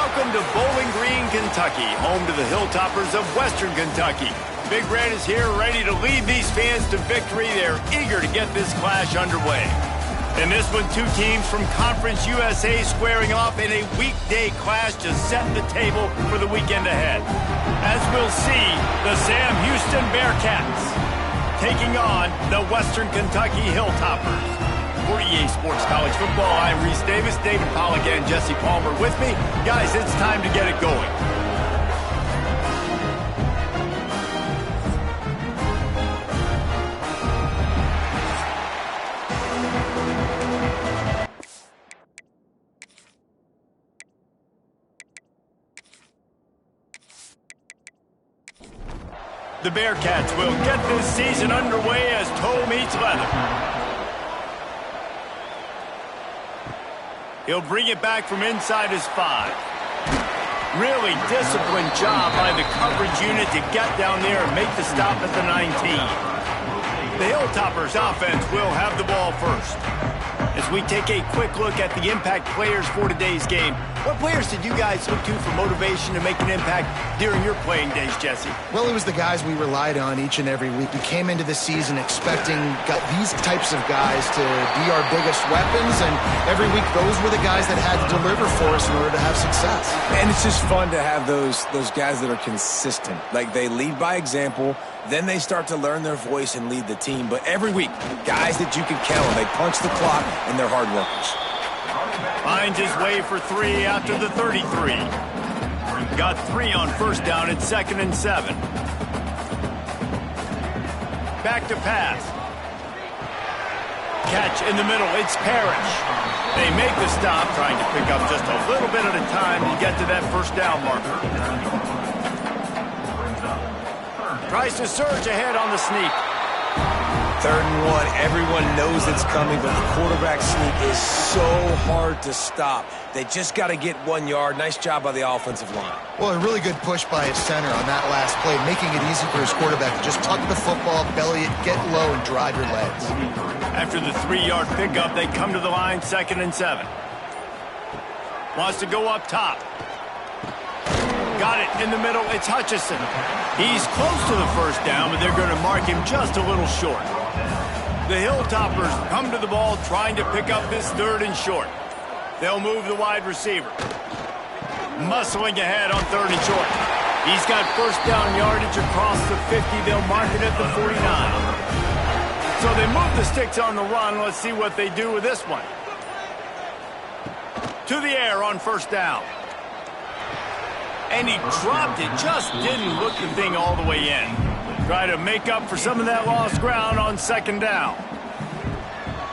Welcome to Bowling Green, Kentucky, home to the Hilltoppers of Western Kentucky. Big Red is here ready to lead these fans to victory. They're eager to get this clash underway. In this one, two teams from Conference USA squaring off in a weekday clash to set the table for the weekend ahead. As we'll see, the Sam Houston Bearcats taking on the Western Kentucky Hilltoppers. For EA Sports College Football, I'm Reese Davis, David Pollack, and Jesse Palmer with me. Guys, it's time to get it going. The Bearcats will get this season underway as toe meets leather. He'll bring it back from inside his 5. Really disciplined job by the coverage unit to get down there and make the stop at the 19. The Hilltoppers offense will have the ball first. As we take a quick look at the impact players for today's game, what players did you guys look to for motivation to make an impact during your playing days, Jesse? Well, it was the guys we relied on each and every week. We came into the season expecting these types of guys to be our biggest weapons, and every week those were the guys that had to deliver for us in order to have success. And it's just fun to have those guys that are consistent. Like, they lead by example, then they start to learn their voice and lead the team. But every week, guys that you can count on, they punch the clock, and they're hard workers. Finds his way for 3 after the 33. Got 3 on first down at 2nd and 7. Back to pass. Catch in the middle. It's Parrish. They make the stop, trying to pick up just a little bit at a time to get to that first down marker. Tries to surge ahead on the sneak. 3rd and 1, everyone knows it's coming, but the quarterback sneak is so hard to stop. They just got to get 1 yard. Nice job by the offensive line. Well, a really good push by his center on that last play, making it easy for his quarterback to just tuck the football, belly it, get low, and drive your legs. After the 3-yard pickup, they come to the line, 2nd and 7. Wants to go up top. Got it in the middle. It's Hutchison. He's close to the first down, but they're going to mark him just a little short. The Hilltoppers come to the ball trying to pick up this 3rd and short. They'll move the wide receiver. Muscling ahead on 3rd and short. He's got first down yardage across the 50. They'll mark it at the 49. So they move the sticks on the run. Let's see what they do with this one. To the air on first down. And he dropped it, just didn't look the thing all the way in. Try to make up for some of that lost ground on 2nd down.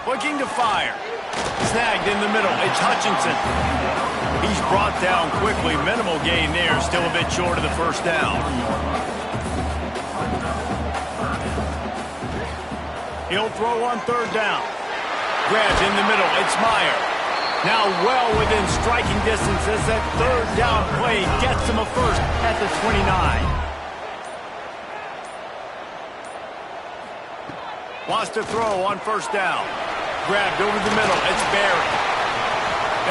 Looking to fire. Snagged in the middle, it's Hutchinson. He's brought down quickly, minimal gain there, still a bit short of the first down. He'll throw on 3rd down. Grabbed in the middle, it's Meyer. Now well within striking distance as that 3rd down play gets him a first at the 29. Wants to throw on first down. Grabbed over the middle. It's Barry.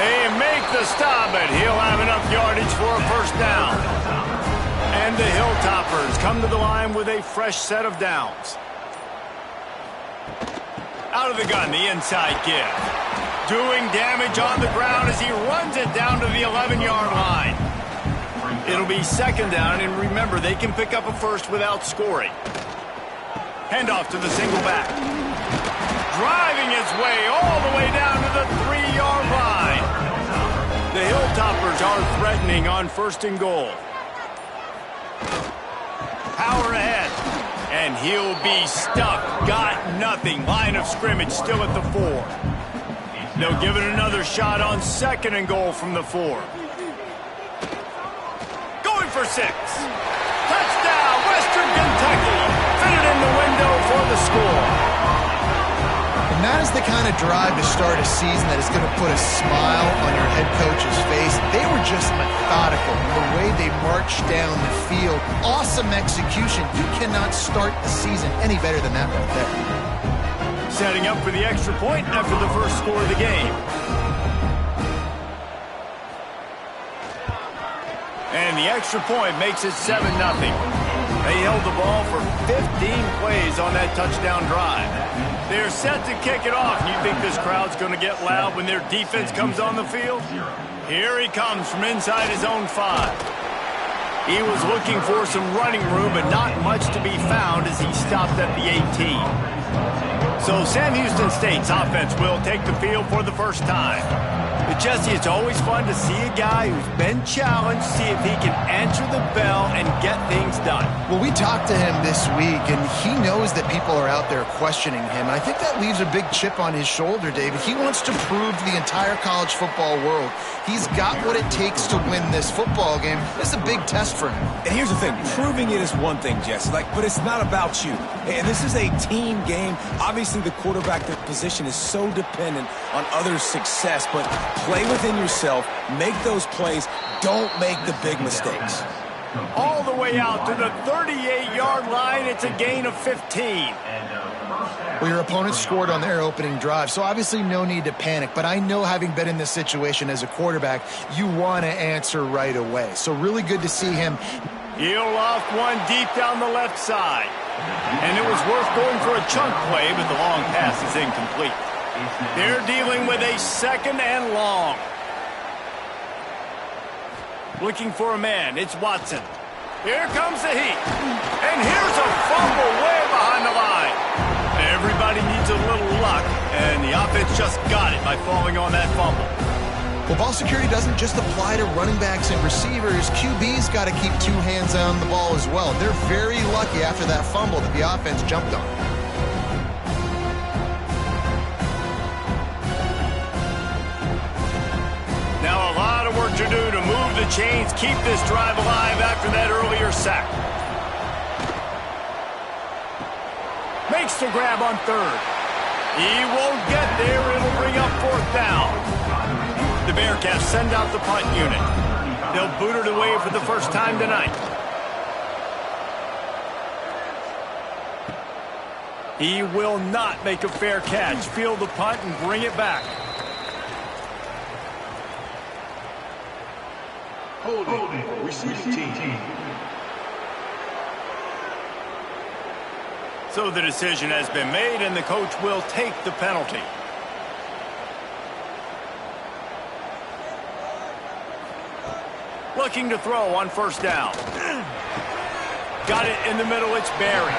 They make the stop, but he'll have enough yardage for a first down. And the Hilltoppers come to the line with a fresh set of downs. Out of the gun, the inside give. Doing damage on the ground as he runs it down to the 11-yard line. It'll be 2nd down, and remember, they can pick up a first without scoring. Handoff to the single back. Driving his way all the way down to the 3-yard line. The Hilltoppers are threatening on 1st and goal. Power ahead. And he'll be stuck. Got nothing. Line of scrimmage still at the 4. They'll give it another shot on 2nd and goal from the 4. Going for 6. Touchdown, Western Kentucky. Fitted in the window for the score. And that is the kind of drive to start a season that is going to put a smile on your head coach's face. They were just methodical in the way they marched down the field. Awesome execution. You cannot start the season any better than that right there. Setting up for the extra point after the first score of the game. And the extra point makes it 7-0. They held the ball for 15 plays on that touchdown drive. They're set to kick it off. You think this crowd's going to get loud when their defense comes on the field? Here he comes from inside his own 5. He was looking for some running room, but not much to be found as he stopped at the 18. So Sam Houston State's offense will take the field for the first time. But Jesse, it's always fun to see a guy who's been challenged, see if he can answer the bell and get things done. Well, we talked to him this week, and he knows that people are out there questioning him. And I think that leaves a big chip on his shoulder, David. He wants to prove to the entire college football world he's got what it takes to win this football game. It's a big test for him. And here's the thing. Proving it is one thing, Jesse, but it's not about you. And this is a team game. Obviously, the quarterback position is so dependent on others' success, but play within yourself, make those plays, don't make the big mistakes. All the way out to the 38-yard line, it's a gain of 15. Well, your opponent scored on their opening drive, so obviously no need to panic. But I know, having been in this situation as a quarterback, you want to answer right away. So really good to see him. He'll loft one deep down the left side. And it was worth going for a chunk play, but the long pass is incomplete. They're dealing with a 2nd and long. Looking for a man. It's Watson. Here comes the heat. And here's a fumble way behind the line. Everybody needs a little luck, and the offense just got it by falling on that fumble. Well, ball security doesn't just apply to running backs and receivers. QB's got to keep 2 hands on the ball as well. They're very lucky after that fumble that the offense jumped on. Now a lot of work to do to move the chains, keep this drive alive after that earlier sack. Makes the grab on 3rd. He won't get there. It'll bring up 4th down. The Bearcats send out the punt unit. They'll boot it away for the first time tonight. He will not make a fair catch. Field the punt and bring it back. Holding. Receiving team. So the decision has been made, and the coach will take the penalty. Looking to throw on 1st down. Got it in the middle. It's Barry.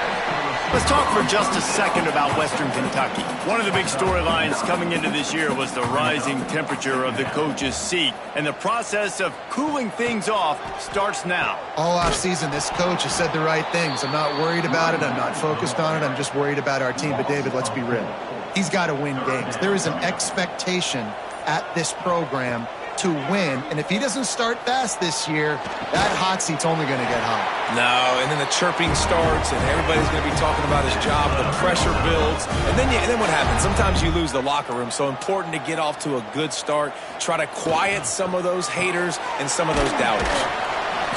Let's talk for just a second about Western Kentucky. One of the big storylines coming into this year was the rising temperature of the coach's seat, and the process of cooling things off starts now. All offseason, this coach has said the right things. I'm not worried about it. I'm not focused on it. I'm just worried about our team. But, David, let's be real. He's got to win games. There is an expectation at this program to win, and if he doesn't start fast this year, that hot seat's only going to get hot. No, and then the chirping starts, and everybody's going to be talking about his job. The pressure builds, and then what happens? Sometimes you lose the locker room, so important to get off to a good start. Try to quiet some of those haters and some of those doubters.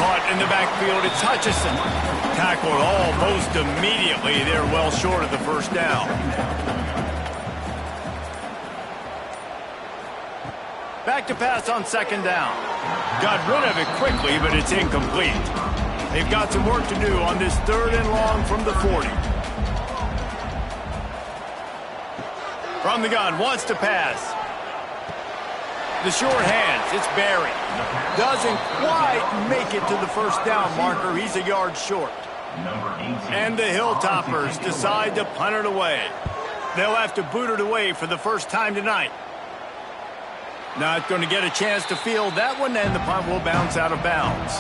Caught in the backfield, it's Hutchison. Tackled almost immediately. They're well short of the 1st down. Back to pass on 2nd down. Got rid of it quickly, but it's incomplete. They've got some work to do on this 3rd and long from the 40. From the gun, wants to pass. The short hands, it's Barry. Doesn't quite make it to the 1st down marker. He's a yard short. And the Hilltoppers decide to punt it away. They'll have to boot it away for the first time tonight. Not going to get a chance to field that one, and the punt will bounce out of bounds.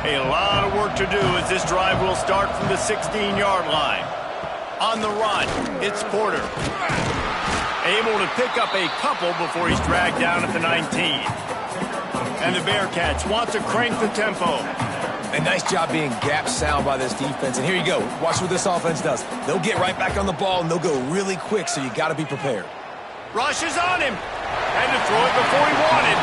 A lot of work to do as this drive will start from the 16-yard line. On the run, it's Porter. Able to pick up a couple before he's dragged down at the 19. And the Bearcats want to crank the tempo. A nice job being gap sound by this defense. And here you go. Watch what this offense does. They'll get right back on the ball, and they'll go really quick, so you got to be prepared. Rushes on him. Had to throw it before he wanted.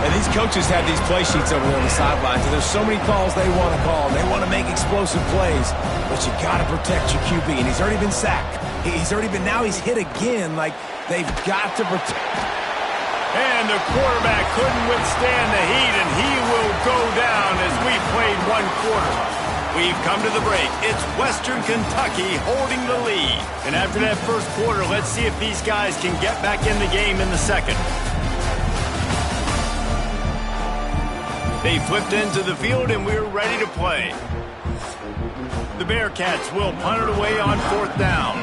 And these coaches have these play sheets over there on the sidelines, and there's so many calls they want to call. They want to make explosive plays, but you got to protect your QB, and he's already been sacked. Now he's hit again. Like, they've got to protect. And the quarterback couldn't withstand the heat, and he will go down as we played one quarter. We've come to the break. It's Western Kentucky holding the lead. And after that first quarter, let's see if these guys can get back in the game in the second. They flipped into the field, and we're ready to play. The Bearcats will punt it away on fourth down.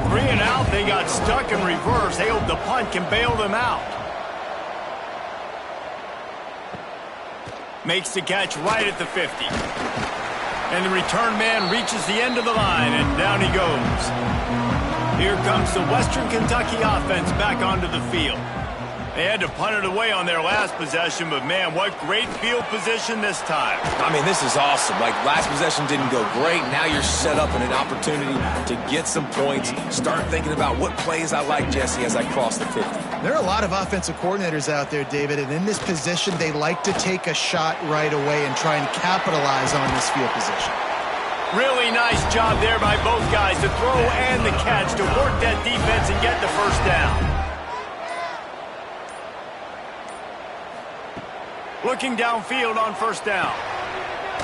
3 and out, they got stuck in reverse. They hope the punt can bail them out. Makes the catch right at the 50. And the return man reaches the end of the line, and down he goes. Here comes the Western Kentucky offense back onto the field. They had to punt it away on their last possession, but man, what great field position this time. I mean, this is awesome. Like, last possession didn't go great. Now you're set up in an opportunity to get some points. Start thinking about what plays I like, Jesse, as I cross the 50. There are a lot of offensive coordinators out there, David, and in this position, they like to take a shot right away and try and capitalize on this field position. Really nice job there by both guys, the throw and the catch, to work that defense and get the first down. Looking downfield on first down.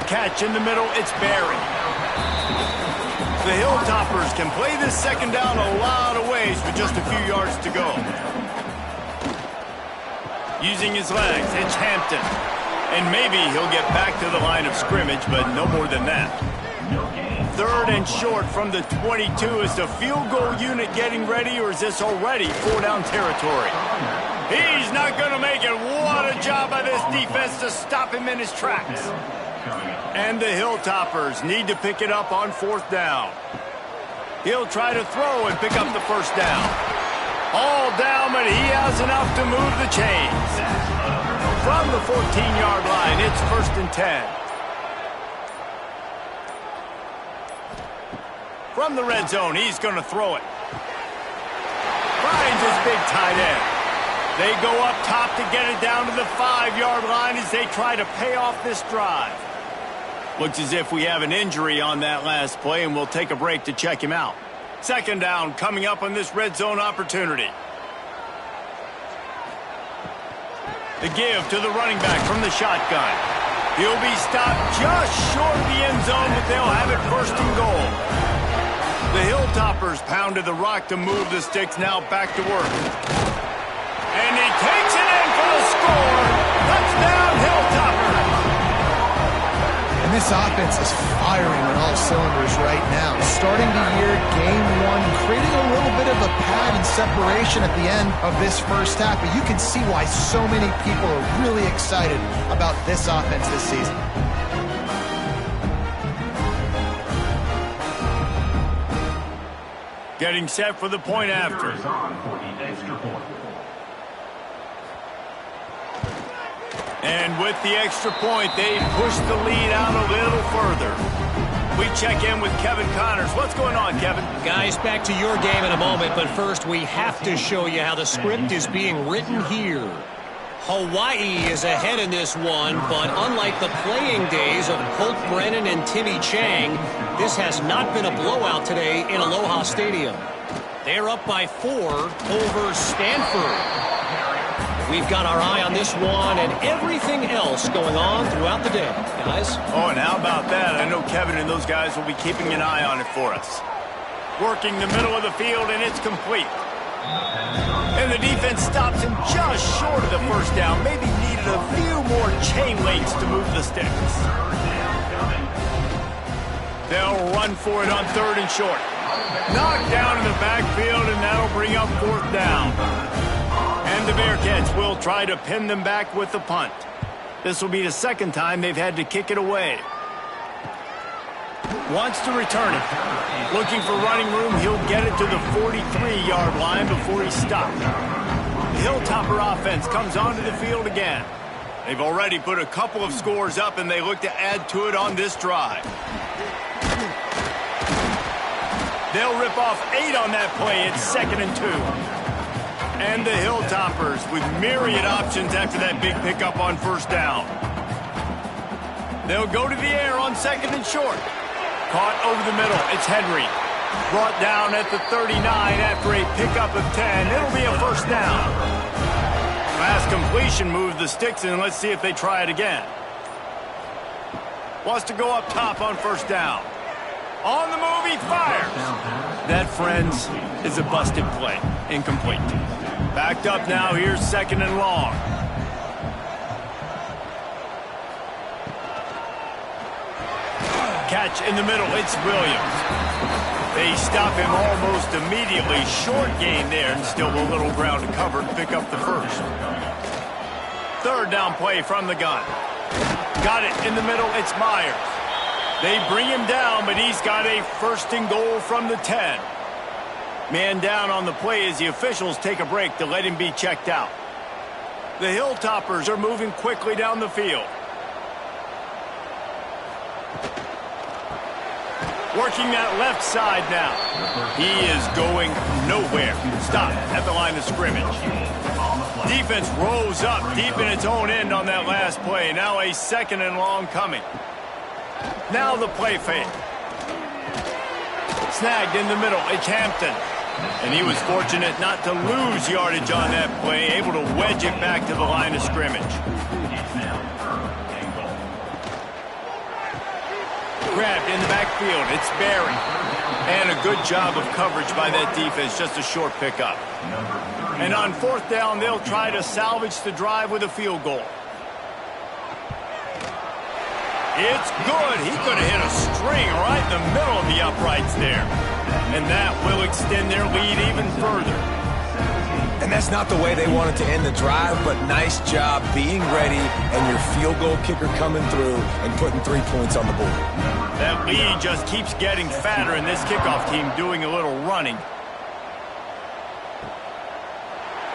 Catch in the middle, it's Barry. The Hilltoppers can play this second down a lot of ways with just a few yards to go. Using his legs, it's Hampton. And maybe he'll get back to the line of scrimmage, but no more than that. 3rd and short from the 22. Is the field goal unit getting ready, or is this already 4-down territory? He's not going to make it. What a job by this defense to stop him in his tracks. And the Hilltoppers need to pick it up on 4th down. He'll try to throw and pick up the first down. All down, but he has enough to move the chains. From the 14-yard line, it's 1st and 10. From the red zone, he's going to throw it. Finds his big tight end. They go up top to get it down to the 5-yard line as they try to pay off this drive. Looks as if we have an injury on that last play, and we'll take a break to check him out. 2nd down coming up on this red zone opportunity. The give to the running back from the shotgun. He'll be stopped just short of the end zone, but they'll have it 1st and goal. The Hilltoppers pounded the rock to move the sticks, now back to work. And he takes it in for the score. Touchdown, Hilltoppers. And this offense is firing on all cylinders right now. Starting the year, game 1, creating a little bit of a pad and separation at the end of this first half. But you can see why so many people are really excited about this offense this season. Getting set for the point after. And with the extra point, they push the lead out a little further. We check in with Kevin Connors. What's going on, Kevin? Guys, back to your game in a moment, but first we have to show you how the script is being written here. Hawaii is ahead in this one, but unlike the playing days of Colt Brennan and Timmy Chang, this has not been a blowout today in Aloha Stadium. They're up by 4 over Stanford. We've got our eye on this one and everything else going on throughout the day, guys. Oh, and how about that? I know Kevin and those guys will be keeping an eye on it for us. Working the middle of the field, and it's complete. And the defense stops him just short of the first down. Maybe needed a few more chain links to move the sticks. They'll run for it on 3rd and short. Knocked down in the backfield, and that'll bring up 4th down. And the Bearcats will try to pin them back with the punt. This will be the 2nd time they've had to kick it away. Wants to return it. Looking for running room, he'll get it to the 43-yard line before he's stopped. The Hilltopper offense comes onto the field again. They've already put a couple of scores up, and they look to add to it on this drive. They'll rip off 8 on that play. It's 2nd and 2. And the Hilltoppers with myriad options after that big pickup on 1st down. They'll go to the air on 2nd and short. Caught over the middle. It's Henry. Brought down at the 39 after a pickup of 10. It'll be a 1st down. Last completion moved the sticks in. Let's see if they try it again. Wants to go up top on first down. On the move, he fires. That, friends, is a busted play. Incomplete. Backed up now. Here's second and long. Catch in the middle. It's Williams. They stop him almost immediately. Short gain there, and still a little ground to cover to pick up the first. Third down play from the gun. Got it in the middle. It's Myers. They bring him down, but he's got a first and goal from the 10. Man down on the play as the officials take a break to let him be checked out. The Hilltoppers are moving quickly down the field. Working that left side now. He is going nowhere. Stop at the line of scrimmage. Defense rolls up deep in its own end on that last play. Now a second and long coming. Now the play fake. Snagged in the middle. It's Hampton. And he was fortunate not to lose yardage on that play, able to wedge it back to the line of scrimmage. Grabbed in the backfield. It's Barry. And a good job of coverage by that defense. Just a short pickup. And on fourth down, they'll try to salvage the drive with a field goal. It's good. He could have hit a string right in the middle of the uprights there. And that will extend their lead even further. And that's not the way they wanted to end the drive, but nice job being ready and your field goal kicker coming through and putting 3 points on the board. That lead just keeps getting fatter, and this kickoff team doing a little running.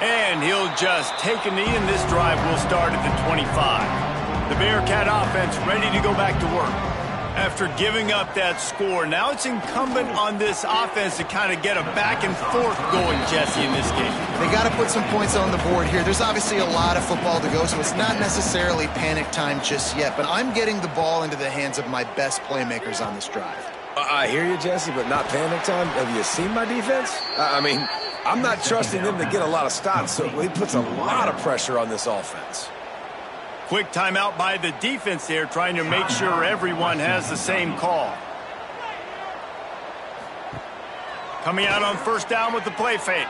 And he'll just take a knee, and this drive will start at the 25. The Bearcat offense ready to go back to work. After giving up that score, now it's incumbent on this offense to kind of get a back and forth going, Jesse, in this game. They got to put some points on the board here. There's obviously a lot of football to go, so it's not necessarily panic time just yet, but I'm getting the ball into the hands of my best playmakers on this drive. I hear you, Jesse, but not panic time. Have you seen my defense? I mean, I'm not trusting them to get a lot of stops, so it puts a lot of pressure on this offense. Quick timeout by the defense there, trying to make sure everyone has the same call. Coming out on first down with the play fake.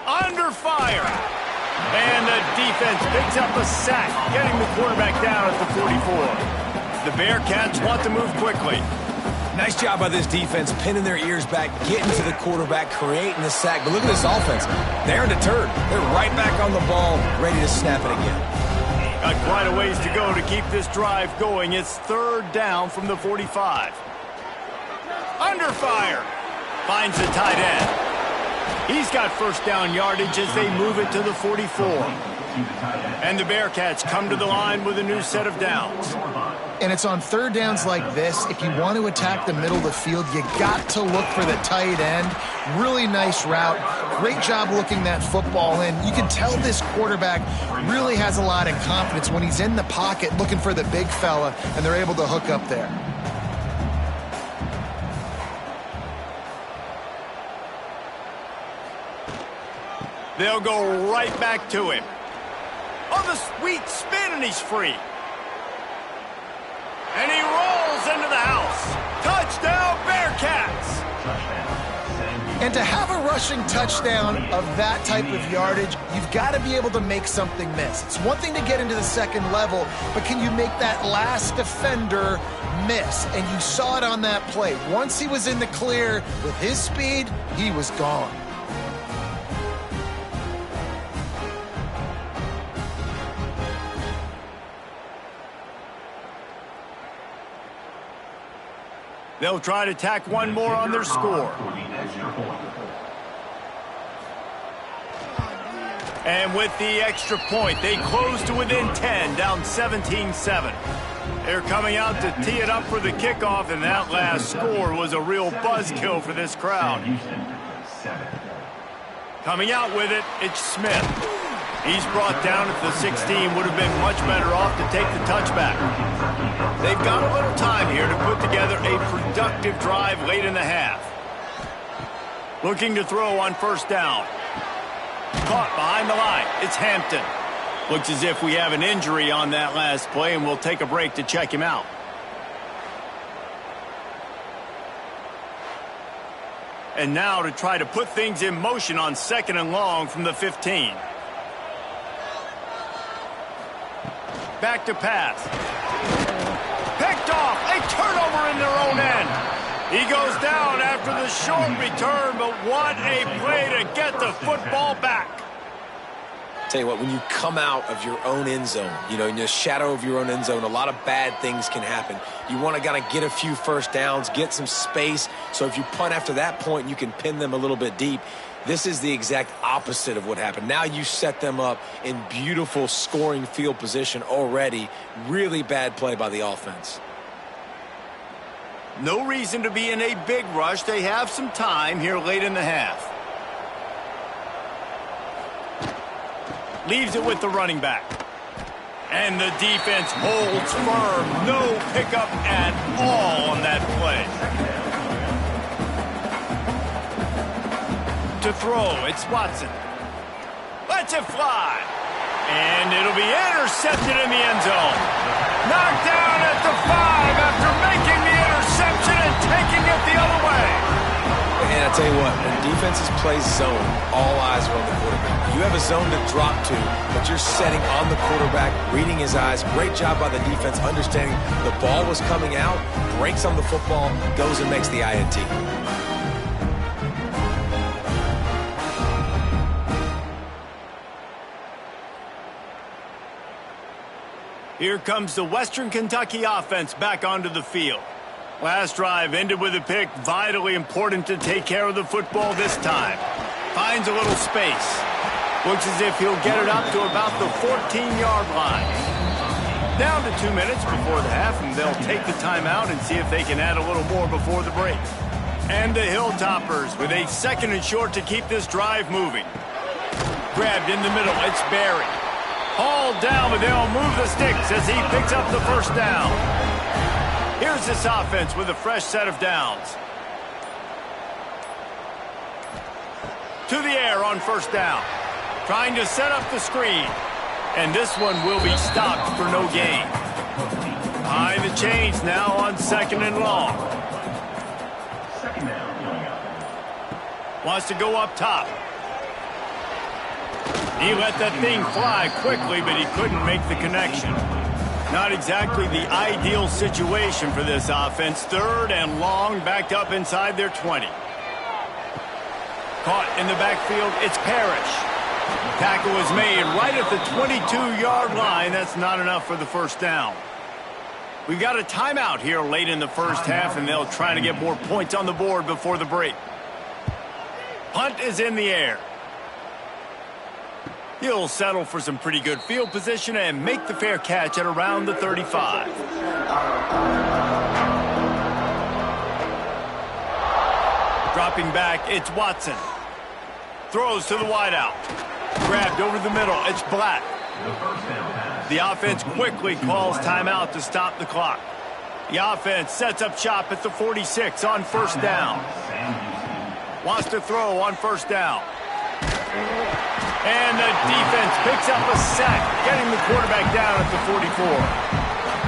Under fire. And the defense picks up a sack, getting the quarterback down at the 44. The Bearcats want to move quickly. Nice job by this defense, pinning their ears back, getting to the quarterback, creating the sack. But look at this offense. They're deterred. They're right back on the ball, ready to snap it again. Got quite a ways to go to keep this drive going. It's third down from the 45. Under fire. Finds the tight end. He's got first down yardage as they move it to the 44. And the Bearcats come to the line with a new set of downs. And it's on third downs like this, if you want to attack the middle of the field, you got to look for the tight end. Really nice route. Great job looking that football in. You can tell this quarterback really has a lot of confidence when he's in the pocket looking for the big fella, and they're able to hook up there. They'll go right back to him. On the sweet spin, and he's free. And he rolls into the house. Touchdown, Bearcats! And to have a rushing touchdown of that type of yardage, you've got to be able to make something miss. It's one thing to get into the second level, but can you make that last defender miss? And you saw it on that play. Once he was in the clear with his speed, he was gone. They'll try to tack one more on their score. And with the extra point, they close to within 10, down 17-7. They're coming out to tee it up for the kickoff, and that last score was a real buzzkill for this crowd. Coming out with it, it's Smith. He's brought down at the 16, would have been much better off to take the touchback. They've got a little time here to put together a productive drive late in the half. Looking to throw on first down. Caught behind the line. It's Hampton. Looks as if we have an injury on that last play, and we'll take a break to check him out. And now to try to put things in motion on 2nd and long from the 15. Back to pass. Picked off. A turnover in their own end. He goes down after the short return, but what a play to get the football back. Tell you what, when you come out of your own end zone, in the shadow of your own end zone, a lot of bad things can happen. You want to kind of get a few first downs, get some space, so if you punt after that point, you can pin them a little bit deep. This is the exact opposite of what happened. Now you set them up in beautiful scoring field position already. Really bad play by the offense. No reason to be in a big rush. They have some time here late in the half. Leaves it with the running back. And the defense holds firm. No pickup at all on that play. To throw, it's Watson. Lets it fly. And it'll be intercepted in the end zone. Knocked down at the 5 after making the interception and taking it the other way. And I tell you what, when defenses play zone, all eyes are on the quarterback. You have a zone to drop to, but you're setting on the quarterback, reading his eyes. Great job by the defense, understanding the ball was coming out, breaks on the football, goes and makes the INT. Here comes the Western Kentucky offense back onto the field. Last drive ended with a pick. Vitally important to take care of the football this time. Finds a little space. Looks as if he'll get it up to about the 14-yard line. Down to 2 minutes before the half, and they'll take the timeout and see if they can add a little more before the break. And the Hilltoppers with a 2nd and short to keep this drive moving. Grabbed in the middle. It's Barry. Hauled down, but they'll move the sticks as he picks up the first down. Here's this offense with a fresh set of downs. To the air on first down. Trying to set up the screen. And this one will be stopped for no gain. Behind the chains now on 2nd and long. Wants to go up top. He let that thing fly quickly, but he couldn't make the connection. Not exactly the ideal situation for this offense. 3rd and long, backed up inside their 20. Caught in the backfield, it's Parrish. Tackle was made right at the 22-yard line. That's not enough for the first down. We've got a timeout here late in the first half, and they'll try to get more points on the board before the break. Punt is in the air. He'll settle for some pretty good field position and make the fair catch at around the 35. Dropping back, it's Watson. Throws to the wideout. Grabbed over the middle, it's Black. The offense quickly calls timeout to stop the clock. The offense sets up shop at the 46 on first down. Wants to throw on first down. And the defense picks up a sack, getting the quarterback down at the 44.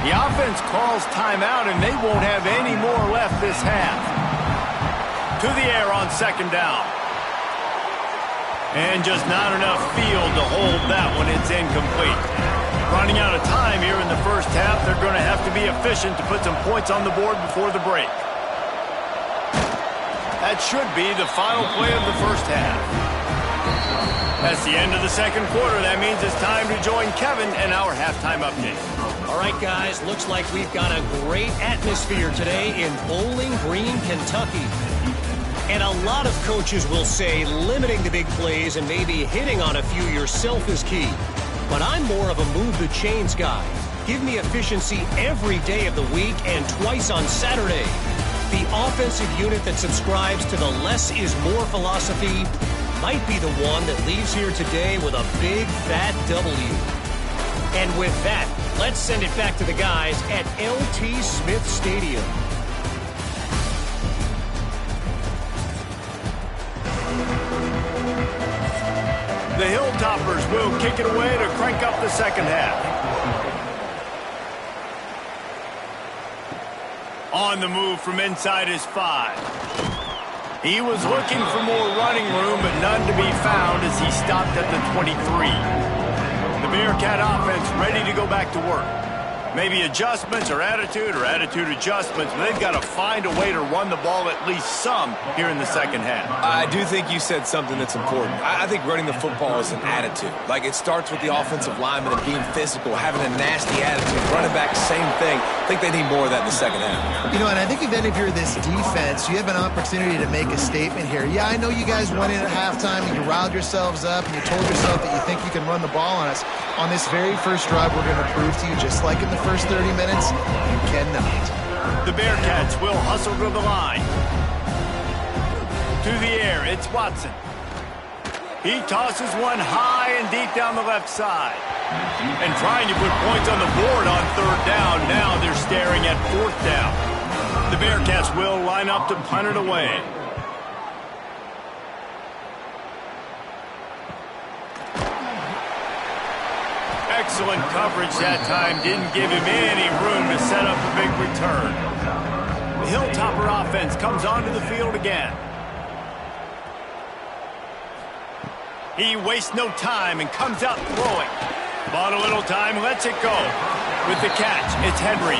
The offense calls timeout, and they won't have any more left this half. To the air on 2nd down. And just not enough field to hold that one. It's incomplete. Running out of time here in the first half. They're going to have to be efficient to put some points on the board before the break. That should be the final play of the first half. That's the end of the 2nd quarter. That means it's time to join Kevin and our halftime update. All right, guys, looks like we've got a great atmosphere today in Bowling Green, Kentucky. And a lot of coaches will say limiting the big plays and maybe hitting on a few yourself is key. But I'm more of a move the chains guy. Give me efficiency every day of the week and twice on Saturday. The offensive unit that subscribes to the less is more philosophy might be the one that leaves here today with a big fat W. And with that, let's send it back to the guys at LT Smith Stadium. The Hilltoppers will kick it away to crank up the second half. On the move from inside his 5. He was looking for more running room, but none to be found as he stopped at the 23. The Bearcat offense ready to go back to work. Maybe adjustments or attitude adjustments, but they've got to find a way to run the ball at least some here in the second half. I do think you said something that's important. I think running the football is an attitude. Like, it starts with the offensive lineman and being physical, having a nasty attitude. Running back, same thing. I think they need more of that in the second half. You know, and I think even if you're this defense, you have an opportunity to make a statement here. Yeah, I know you guys went in at halftime and you riled yourselves up and you told yourself that you think you can run the ball on us. On this very first drive, we're going to prove to you, just like in the first 30 minutes, you cannot. The Bearcats will hustle to the line. To the air, it's Watson. He tosses one high and deep down the left side. And trying to put points on the board on third down. Now they're staring at fourth down. The Bearcats will line up to punt it away. Excellent coverage that time. Didn't give him any room to set up a big return. The Hilltopper offense comes onto the field again. He wastes no time and comes out throwing. Bought a little time, lets it go. With the catch, it's Henry.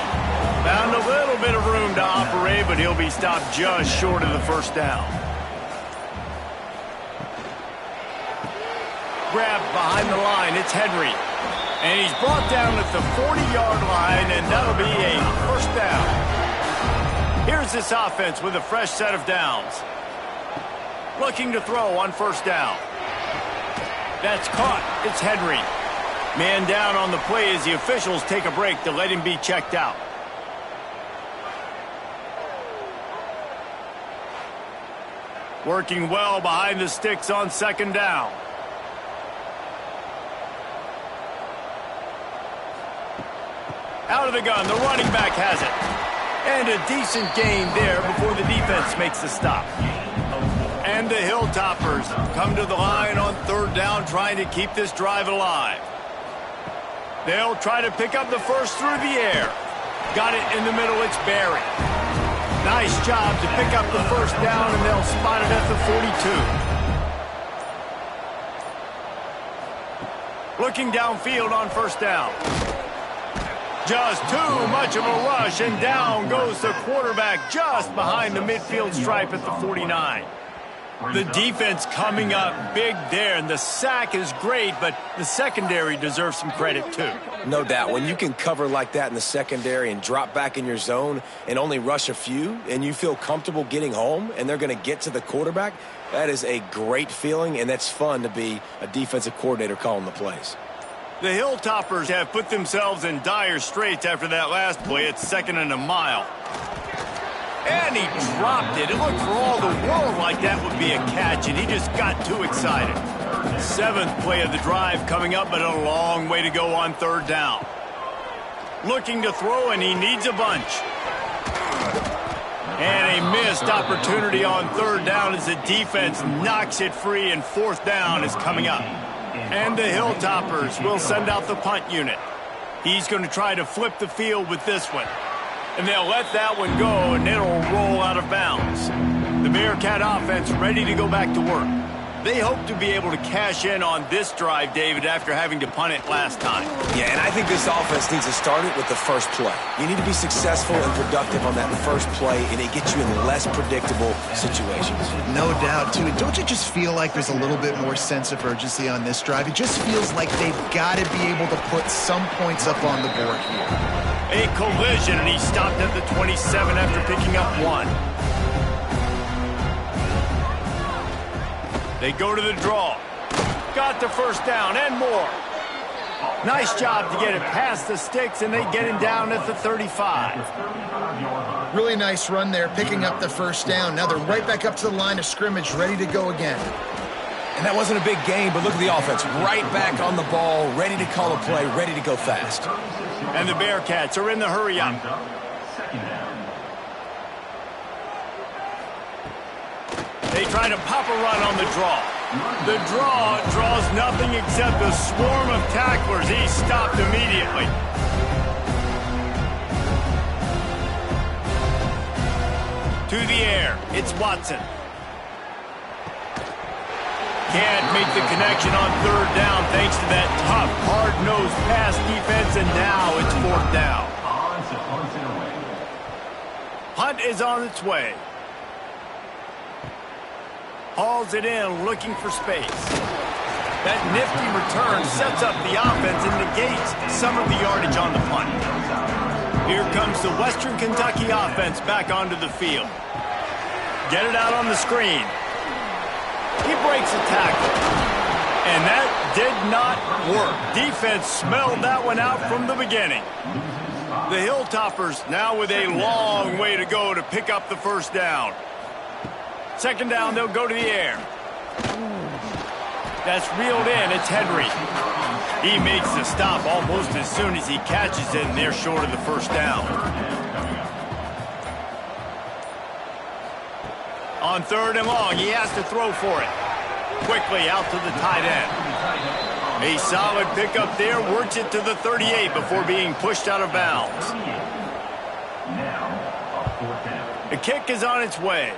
Found a little bit of room to operate, but he'll be stopped just short of the first down. Grabbed behind the line, it's Henry. And he's brought down at the 40-yard line, and that'll be a first down. Here's this offense with a fresh set of downs. Looking to throw on first down. That's caught. It's Henry. Man down on the play as the officials take a break to let him be checked out. Working well behind the sticks on second down. Out of the gun, the running back has it. And a decent gain there before the defense makes the stop. And the Hilltoppers come to the line on third down, trying to keep this drive alive. They'll try to pick up the first through the air. Got it in the middle, it's Barry. Nice job to pick up the first down, and they'll spot it at the 42. Looking downfield on first down. Just too much of a rush, and down goes the quarterback just behind the midfield stripe at the 49. The defense coming up big there, and the sack is great, but the secondary deserves some credit too. No doubt. When you can cover like that in the secondary and drop back in your zone and only rush a few, and you feel comfortable getting home, and they're going to get to the quarterback, that is a great feeling, and that's fun to be a defensive coordinator calling the plays. The Hilltoppers have put themselves in dire straits after that last play. It's 2nd and a mile. And he dropped it. It looked for all the world like that would be a catch, and he just got too excited. 7th play of the drive coming up, but a long way to go on third down. Looking to throw, and he needs a bunch. And a missed opportunity on third down as the defense knocks it free, and fourth down is coming up. And the Hilltoppers will send out the punt unit. He's going to try to flip the field with this one. And they'll let that one go, and it'll roll out of bounds. The Bearcat offense ready to go back to work. They hope to be able to cash in on this drive, David, after having to punt it last time. Yeah, and I think this offense needs to start it with the first play. You need to be successful and productive on that first play, and it gets you in less predictable situations. No doubt, too. Don't you just feel like there's a little bit more sense of urgency on this drive? It just feels like they've got to be able to put some points up on the board here. A collision, and he stopped at the 27 after picking up one. They go to the draw. Got the first down and more. Nice job to get it past the sticks, and they get him down at the 35. Really nice run there, picking up the first down. Now they're right back up to the line of scrimmage, ready to go again. And that wasn't a big gain, but look at the offense. Right back on the ball, ready to call a play, ready to go fast. And the Bearcats are in the hurry-up. They try to pop a run on the draw. The draw draws nothing except a swarm of tacklers. He's stopped immediately. To the air, it's Watson. Can't make the connection on third down thanks to that tough, hard-nosed pass defense, and now it's fourth down. Punt is on its way. Hauls it in, looking for space. That nifty return sets up the offense and negates some of the yardage on the punt. Here comes the Western Kentucky offense back onto the field. Get it out on the screen. He breaks a tackle. And that did not work. Defense smelled that one out from the beginning. The Hilltoppers now with a long way to go to pick up the first down. Second down, they'll go to the air. That's reeled in. It's Henry. He makes the stop almost as soon as he catches it, and they're short of the first down. On third and long, he has to throw for it. Quickly out to the tight end. A solid pickup there, works it to the 38 before being pushed out of bounds. The kick is on its way.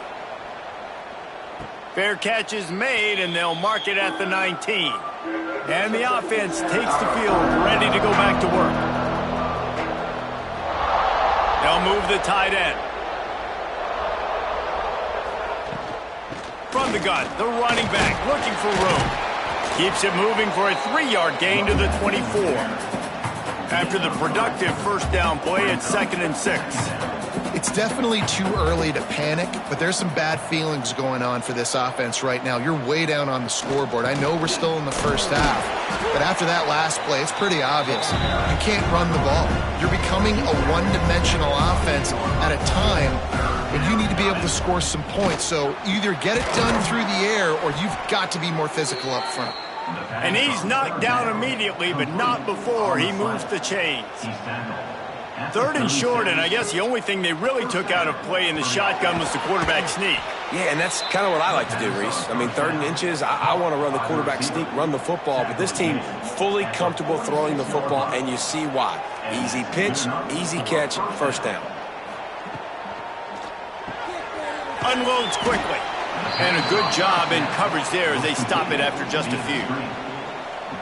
Fair catch is made, and they'll mark it at the 19. And the offense takes the field, ready to go back to work. They'll move the tight end. From the gun, the running back looking for room. Keeps it moving for a 3-yard gain to the 24. After the productive first down play, it's 2nd and 6. It's definitely too early to panic, but there's some bad feelings going on for this offense right now. You're way down on the scoreboard. I know we're still in the first half, but after that last play, it's pretty obvious. You can't run the ball. You're becoming a one-dimensional offense at a time when you need to be able to score some points. So either get it done through the air or you've got to be more physical up front. And he's knocked down immediately, but not before he moves the chains. Third and short, and I guess the only thing they really took out of play in the shotgun was the quarterback sneak. Yeah, and that's kind of what I like to do, Reese. I mean, 3rd and inches, I want to run the quarterback sneak, run the football, but this team fully comfortable throwing the football, and you see why. Easy pitch, easy catch, first down. Unloads quickly. And a good job in coverage there as they stop it after just a few.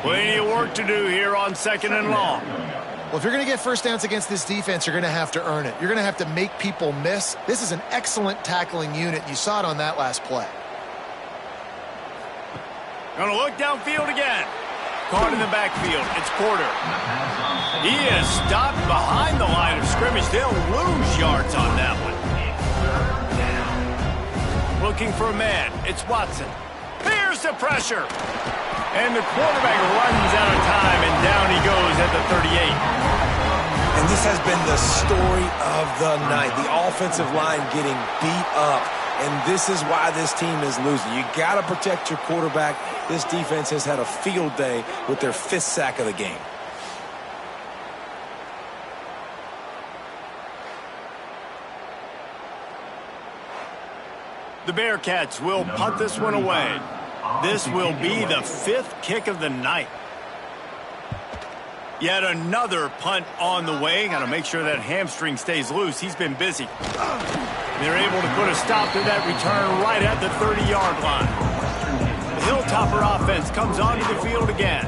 Plenty of work to do here on 2nd and long. Well, if you're going to get first downs against this defense, you're going to have to earn it. You're going to have to make people miss. This is an excellent tackling unit. You saw it on that last play. Going to look downfield again. Caught in the backfield. It's Porter. He is stopped behind the line of scrimmage. They'll lose yards on that one. Looking for a man. It's Watson. Here's the pressure. And the quarterback runs out of time, and down he goes at the 38. And this has been the story of the night. The offensive line getting beat up. And this is why this team is losing. You got to protect your quarterback. This defense has had a field day with their 5th sack of the game. The Bearcats will punt this one away. This will be the 5th kick of the night. Yet another punt on the way. Got to make sure that hamstring stays loose. He's been busy. They're able to put a stop to that return right at the 30-yard line. The Hilltopper offense comes onto the field again.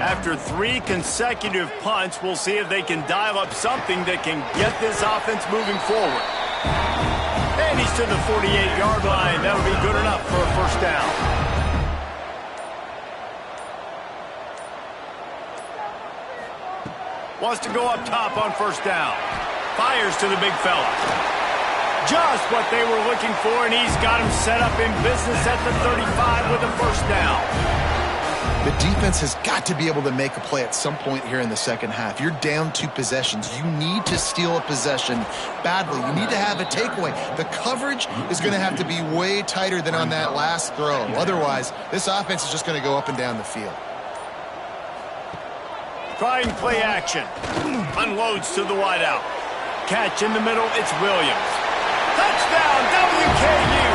After 3 consecutive punts, we'll see if they can dial up something that can get this offense moving forward. And he's to the 48-yard line. That'll be good enough for a first down. Wants to go up top on first down. Fires to the big fella. Just what they were looking for, and he's got him set up in business at the 35 with a first down. The defense has got to be able to make a play at some point here in the second half. You're down 2 possessions. You need to steal a possession badly. You need to have a takeaway. The coverage is going to have to be way tighter than on that last throw. Otherwise, this offense is just going to go up and down the field. Trying play action. Unloads to the wideout. Catch in the middle, it's Williams. Touchdown, WKU!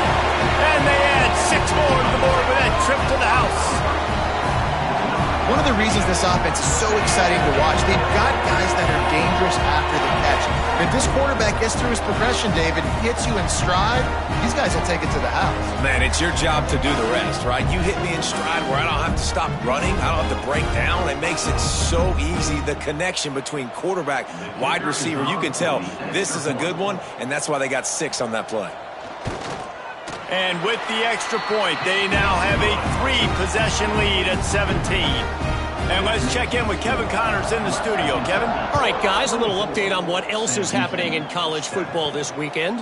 And they add 6 more to the board with a trip to the house. One of the reasons this offense is so exciting to watch, they've got guys that are dangerous after the catch. And if this quarterback gets through his progression, David, hits you in stride, these guys will take it to the house. Man, it's your job to do the rest, right? You hit me in stride where I don't have to stop running. I don't have to break down. It makes it so easy. The connection between quarterback, wide receiver, you can tell this is a good one, and that's why they got 6 on that play. And with the extra point, they now have a 3-possession lead at 17. And let's check in with Kevin Connors in the studio. Kevin? All right, guys, a little update on what else is happening in college football this weekend.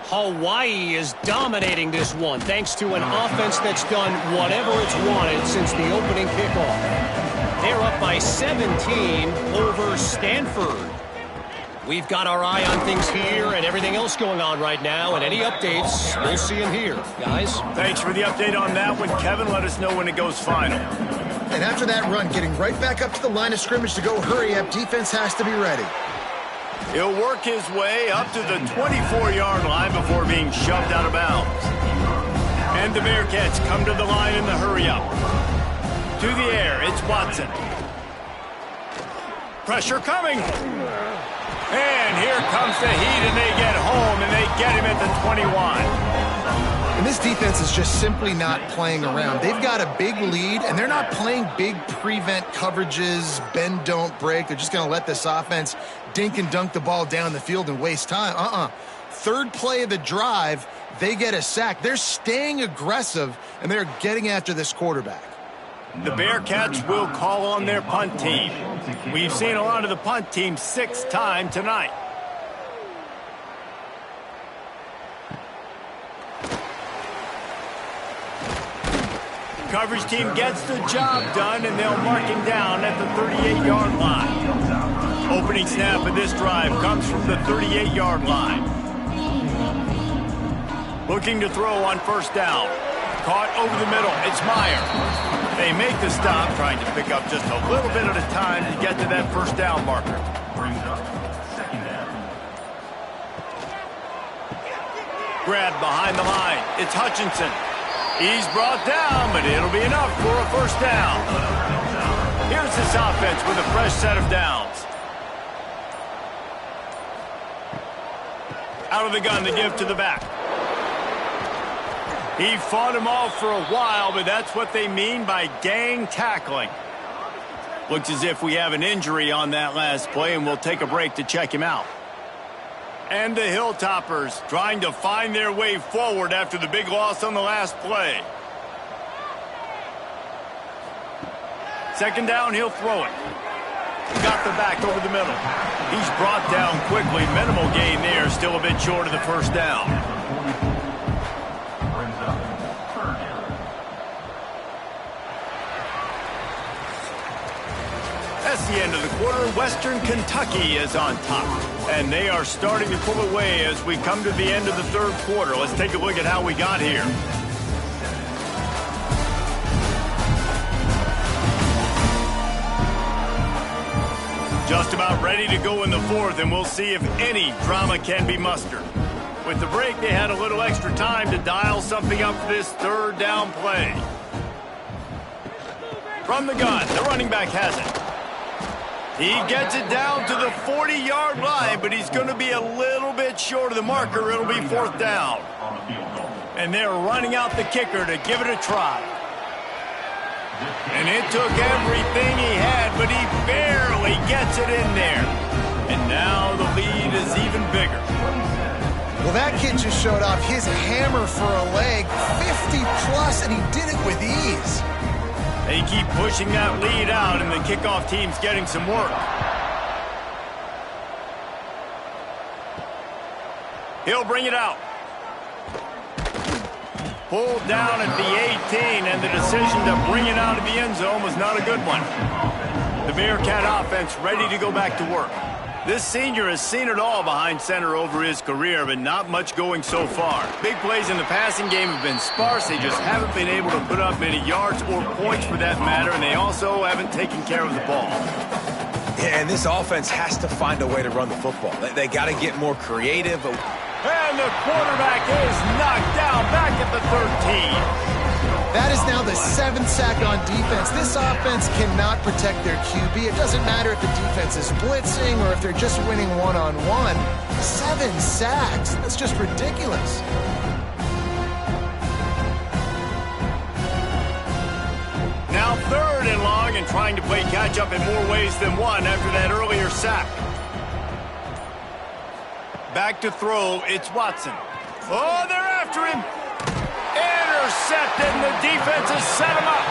Hawaii is dominating this one thanks to an offense that's done whatever it's wanted since the opening kickoff. They're up by 17 over Stanford. We've got our eye on things here and everything else going on right now, and any updates, we'll see them here. Guys? Thanks for the update on that one, Kevin. Let us know when it goes final. And after that run, getting right back up to the line of scrimmage to go hurry up, defense has to be ready. He'll work his way up to the 24-yard line before being shoved out of bounds. And the Bearcats come to the line in the hurry-up. To the air, it's Watson. Pressure coming. And here comes the heat, and they get home, and they get him at the 21. And this defense is just simply not playing around. They've got a big lead, and they're not playing big prevent coverages, bend, don't break. They're just going to let this offense dink and dunk the ball down the field and waste time. Third play of the drive, they get a sack. They're staying aggressive, and they're getting after this quarterback. The Bearcats will call on their punt team. We've seen a lot of the punt team 6 times tonight. Coverage team gets the job done, and they'll mark him down at the 38-yard line. Opening snap of this drive comes from the 38-yard line. Looking to throw on first down. Caught over the middle. It's Meyer. They make the stop, trying to pick up just a little bit at a time to get to that first down marker. Grab behind the line. It's Hutchinson. He's brought down, but it'll be enough for a first down. Here's this offense with a fresh set of downs. Out of the gun to give to the back. He fought him off for a while, but that's what they mean by gang tackling. Looks as if we have an injury on that last play, and we'll take a break to check him out. And the Hilltoppers trying to find their way forward after the big loss on the last play. Second down, he'll throw it. Got the back over the middle. He's brought down quickly. Minimal gain there, still a bit short of the first down. That's the end of the quarter. Western Kentucky is on top, and they are starting to pull away as we come to the end of the third quarter. Let's take a look at how we got here. Just about ready to go in the fourth, and we'll see if any drama can be mustered. With the break, they had a little extra time to dial something up for this third down play. From the gun, the running back has it. He gets it down to the 40-yard line, but he's going to be a little bit short of the marker. It'll be fourth down. And they're running out the kicker to give it a try. And it took everything he had, but he barely gets it in there. And now the lead is even bigger. Well, that kid just showed off his hammer for a leg, 50-plus, and he did it with ease. They keep pushing that lead out, and the kickoff team's getting some work. He'll bring it out. Pulled down at the 18, and the decision to bring it out of the end zone was not a good one. The Bearcat offense ready to go back to work. This senior has seen it all behind center over his career, but not much going so far. Big plays in the passing game have been sparse. They just haven't been able to put up many yards or points for that matter, and they also haven't taken care of the ball. Yeah, and this offense has to find a way to run the football. They got to get more creative. And the quarterback is knocked down back at the 13. That is now the 7th sack on defense. This offense cannot protect their QB. It doesn't matter if the defense is blitzing or if they're just winning one-on-one. 7 sacks. That's just ridiculous. Now 3rd and long and trying to play catch-up in more ways than one after that earlier sack. Back to throw, it's Watson. Oh, they're after him. Intercepted, and the defense has set him up.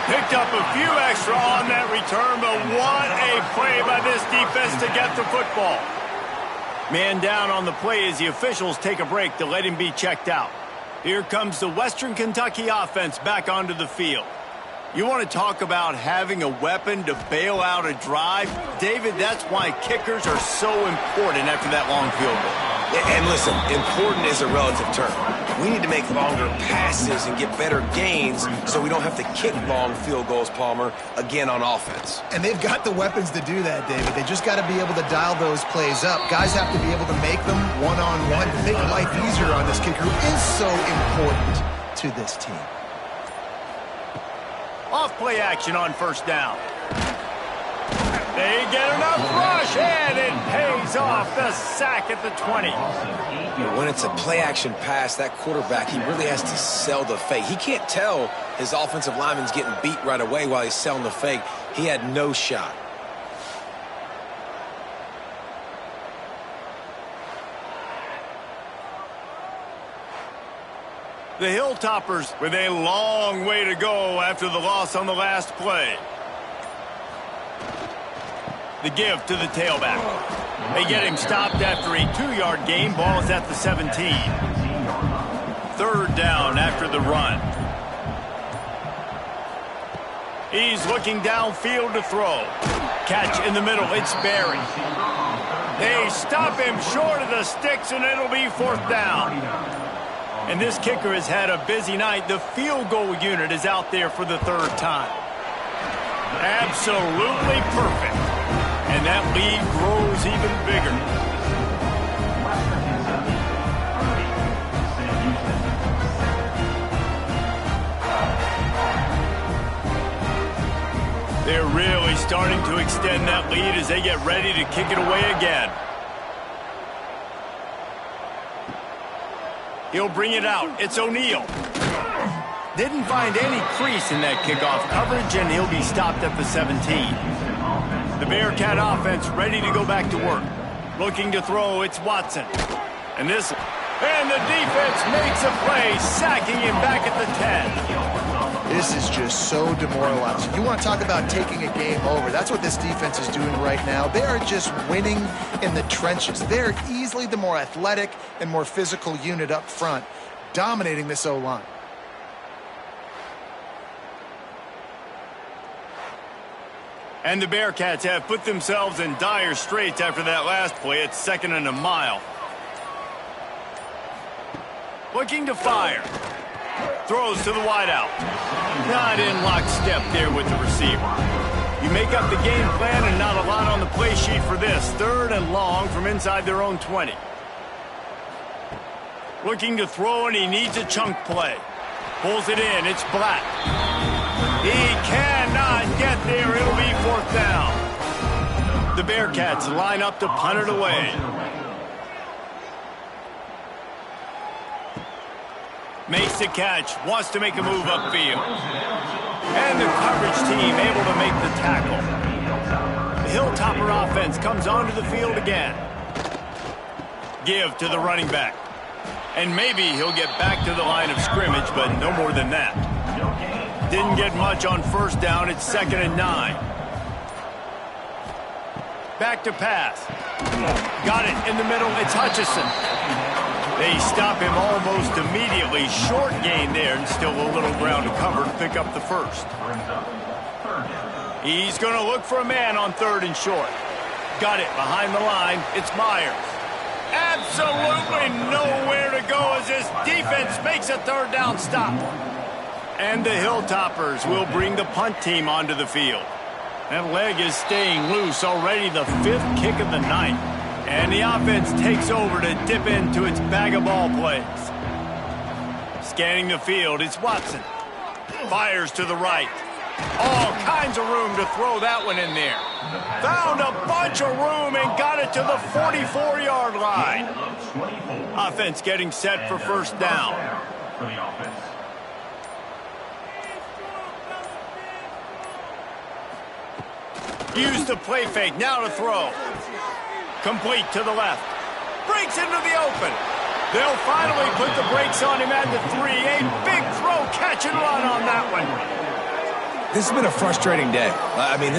Picked up a few extra on that return, but what a play by this defense to get the football. Man down on the play as the officials take a break to let him be checked out. Here comes the Western Kentucky offense back onto the field. You want to talk about having a weapon to bail out a drive? David, that's why kickers are so important after that long field goal. And listen, important is a relative term. We need to make longer passes and get better gains so we don't have to kick long field goals, Palmer, again on offense. And they've got the weapons to do that, David. They just got to be able to dial those plays up. Guys have to be able to make them one-on-one to make life easier on this kicker, who is so important to this team. Off-play action on 1st down. They get enough rush, and it pays off the sack at the 20. When it's a play-action pass, that quarterback, he really has to sell the fake. He can't tell his offensive lineman's getting beat right away while he's selling the fake. He had no shot. The Hilltoppers with a long way to go after the loss on the last play. The give to the tailback. They get him stopped after a 2-yard gain. Ball is at the 17. 3rd down after the run. He's looking downfield to throw. Catch in the middle. It's Barry. They stop him short of the sticks, and it'll be 4th down. And this kicker has had a busy night. The field goal unit is out there for the 3rd time. Absolutely perfect. And that lead grows even bigger. They're really starting to extend that lead as they get ready to kick it away again. He'll bring it out. It's O'Neal. Didn't find any crease in that kickoff coverage, and he'll be stopped at the 17. The Bearcat offense ready to go back to work. Looking to throw, it's Watson. And the defense makes a play, sacking him back at the 10. This is just so demoralizing. You want to talk about taking a game over. That's what this defense is doing right now. They are just winning in the trenches. They're easily the more athletic and more physical unit up front, dominating this O-line. And the Bearcats have put themselves in dire straits after that last play. It's 2nd and a mile. Looking to fire. Throws to the wideout. Not in lockstep there with the receiver. You make up the game plan and not a lot on the play sheet for this. 3rd and long from inside their own 20. Looking to throw, and he needs a chunk play. Pulls it in. It's Black. He cannot get there. It'll be 4th down. The Bearcats line up to punt it away. Makes the catch, wants to make a move upfield. And the coverage team able to make the tackle. The Hilltopper offense comes onto the field again. Give to the running back. And maybe he'll get back to the line of scrimmage, but no more than that. Didn't get much on 1st down. It's 2nd and 9. Back to pass. Got it in the middle. It's Hutchison. They stop him almost immediately. Short gain there, and still a little ground to cover to pick up the 1st. He's going to look for a man on 3rd and short. Got it behind the line. It's Myers. Absolutely nowhere to go as this defense makes a 3rd down stop. And the Hilltoppers will bring the punt team onto the field. That leg is staying loose, already the 5th kick of the night. And the offense takes over to dip into its bag of ball plays. Scanning the field, it's Watson. Fires to the right. All kinds of room to throw that one in there. Found a bunch of room and got it to the 44-yard line. Offense getting set for first down. Use the play fake, now to throw. Complete to the left. Breaks into the open. They'll finally put the brakes on him at the 3. A big throw, catch and run on that one. This has been a frustrating day. I mean,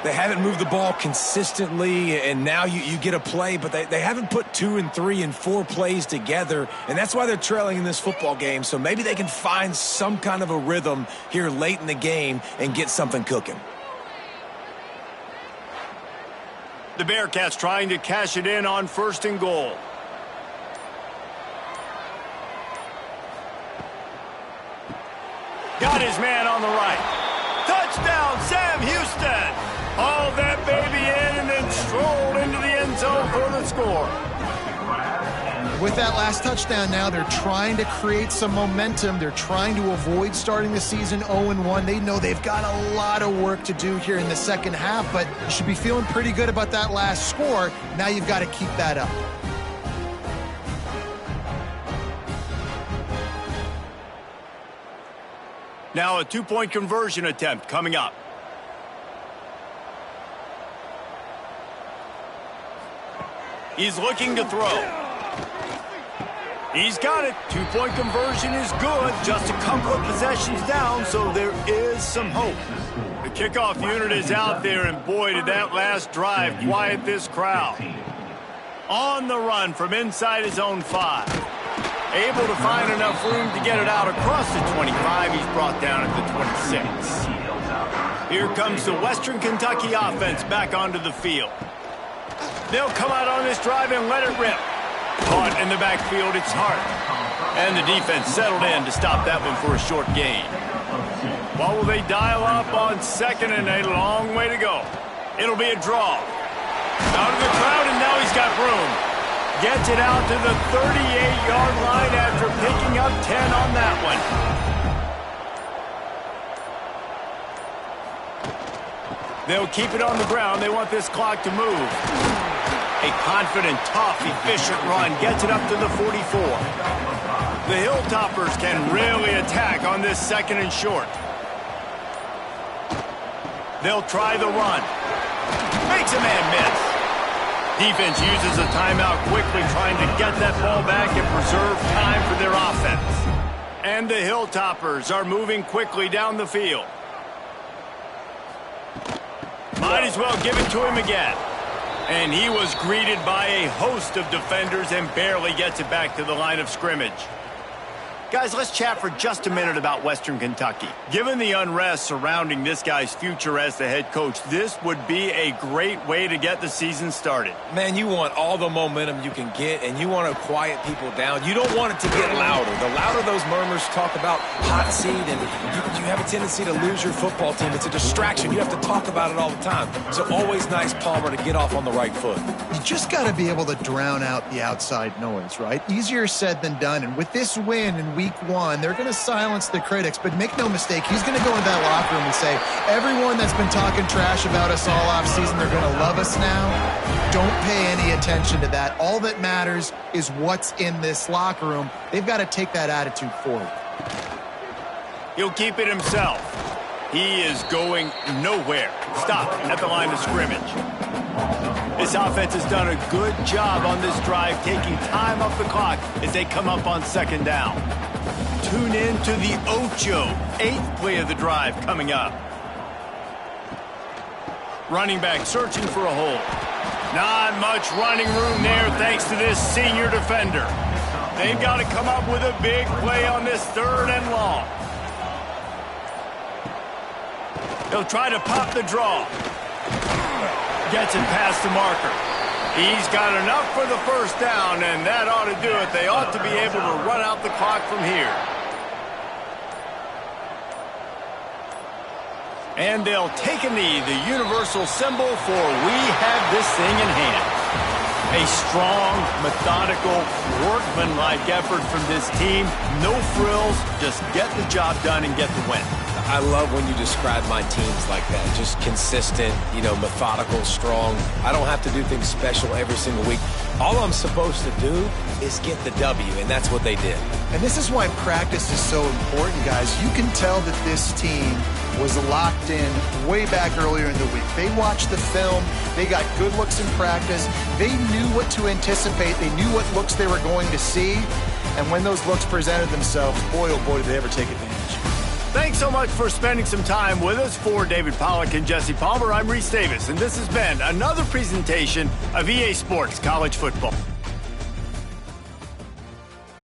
they haven't moved the ball consistently, and now you get a play, but they haven't put 2 and 3 and 4 plays together, and that's why they're trailing in this football game. So maybe they can find some kind of a rhythm here late in the game and get something cooking. The Bearcats trying to cash it in on 1st and goal. Got his man on the right. Touchdown, Sam Houston. Hauled that baby in and then strolled into the end zone for the score. With that last touchdown now, they're trying to create some momentum. They're trying to avoid starting the season 0-1. They know they've got a lot of work to do here in the second half, but you should be feeling pretty good about that last score. Now you've got to keep that up. Now a 2-point conversion attempt coming up. He's looking to throw. He's got it. 2-point conversion is good. Just a couple of possessions down, so there is some hope. The kickoff unit is out there, and boy, did that last drive quiet this crowd. On the run from inside his own 5. Able to find enough room to get it out across the 25. He's brought down at the 26. Here comes the Western Kentucky offense back onto the field. They'll come out on this drive and let it rip. Caught in the backfield, it's Hart. And the defense settled in to stop that one for a short gain. What will they dial up on 2nd and a long way to go? It'll be a draw. Out of the crowd, and now he's got room. Gets it out to the 38-yard line after picking up 10 on that one. They'll keep it on the ground. They want this clock to move. A confident, tough, efficient run gets it up to the 44. The Hilltoppers can really attack on this 2nd and short. They'll try the run. Makes a man miss. Defense uses a timeout quickly, trying to get that ball back and preserve time for their offense. And the Hilltoppers are moving quickly down the field. Might as well give it to him again. And he was greeted by a host of defenders and barely gets it back to the line of scrimmage. Guys, let's chat for just a minute about Western Kentucky. Given the unrest surrounding this guy's future as the head coach, this would be a great way to get the season started. Man, you want all the momentum you can get, and you want to quiet people down. You don't want it to get louder. The louder those murmurs talk about hot seat, and you have a tendency to lose your football team. It's a distraction. You have to talk about it all the time. So always nice, Palmer, to get off on the right foot. You just got to be able to drown out the outside noise, right? Easier said than done. And with this win in week 1, they're going to silence the critics. But make no mistake, he's going to go into that locker room and say, everyone that's been talking trash about us all offseason, they're going to love us now. Don't pay any attention to that. All that matters is what's in this locker room. They've got to take that attitude forward. He'll keep it himself. He is going nowhere. Stop at the line of scrimmage. This offense has done a good job on this drive, taking time off the clock as they come up on 2nd down. Tune in to the Ocho, 8th play of the drive coming up. Running back searching for a hole. Not much running room there thanks to this senior defender. They've got to come up with a big play on this 3rd and long. He'll try to pop the draw. Gets it past the marker. He's got enough for the first down, and that ought to do it. They ought to be able to run out the clock from here. And they'll take a knee, the universal symbol for we have this thing in hand. A strong, methodical, workmanlike effort from this team. No frills, just get the job done and get the win. I love when you describe my teams like that. Just consistent, methodical, strong. I don't have to do things special every single week. All I'm supposed to do is get the W, and that's what they did. And this is why practice is so important, guys. You can tell that this team was locked in way back earlier in the week. They watched the film. They got good looks in practice. They knew what to anticipate. They knew what looks they were going to see. And when those looks presented themselves, boy, oh boy, did they ever take advantage. Thanks so much for spending some time with us. For David Pollack and Jesse Palmer, I'm Reese Davis, and this has been another presentation of EA Sports College Football.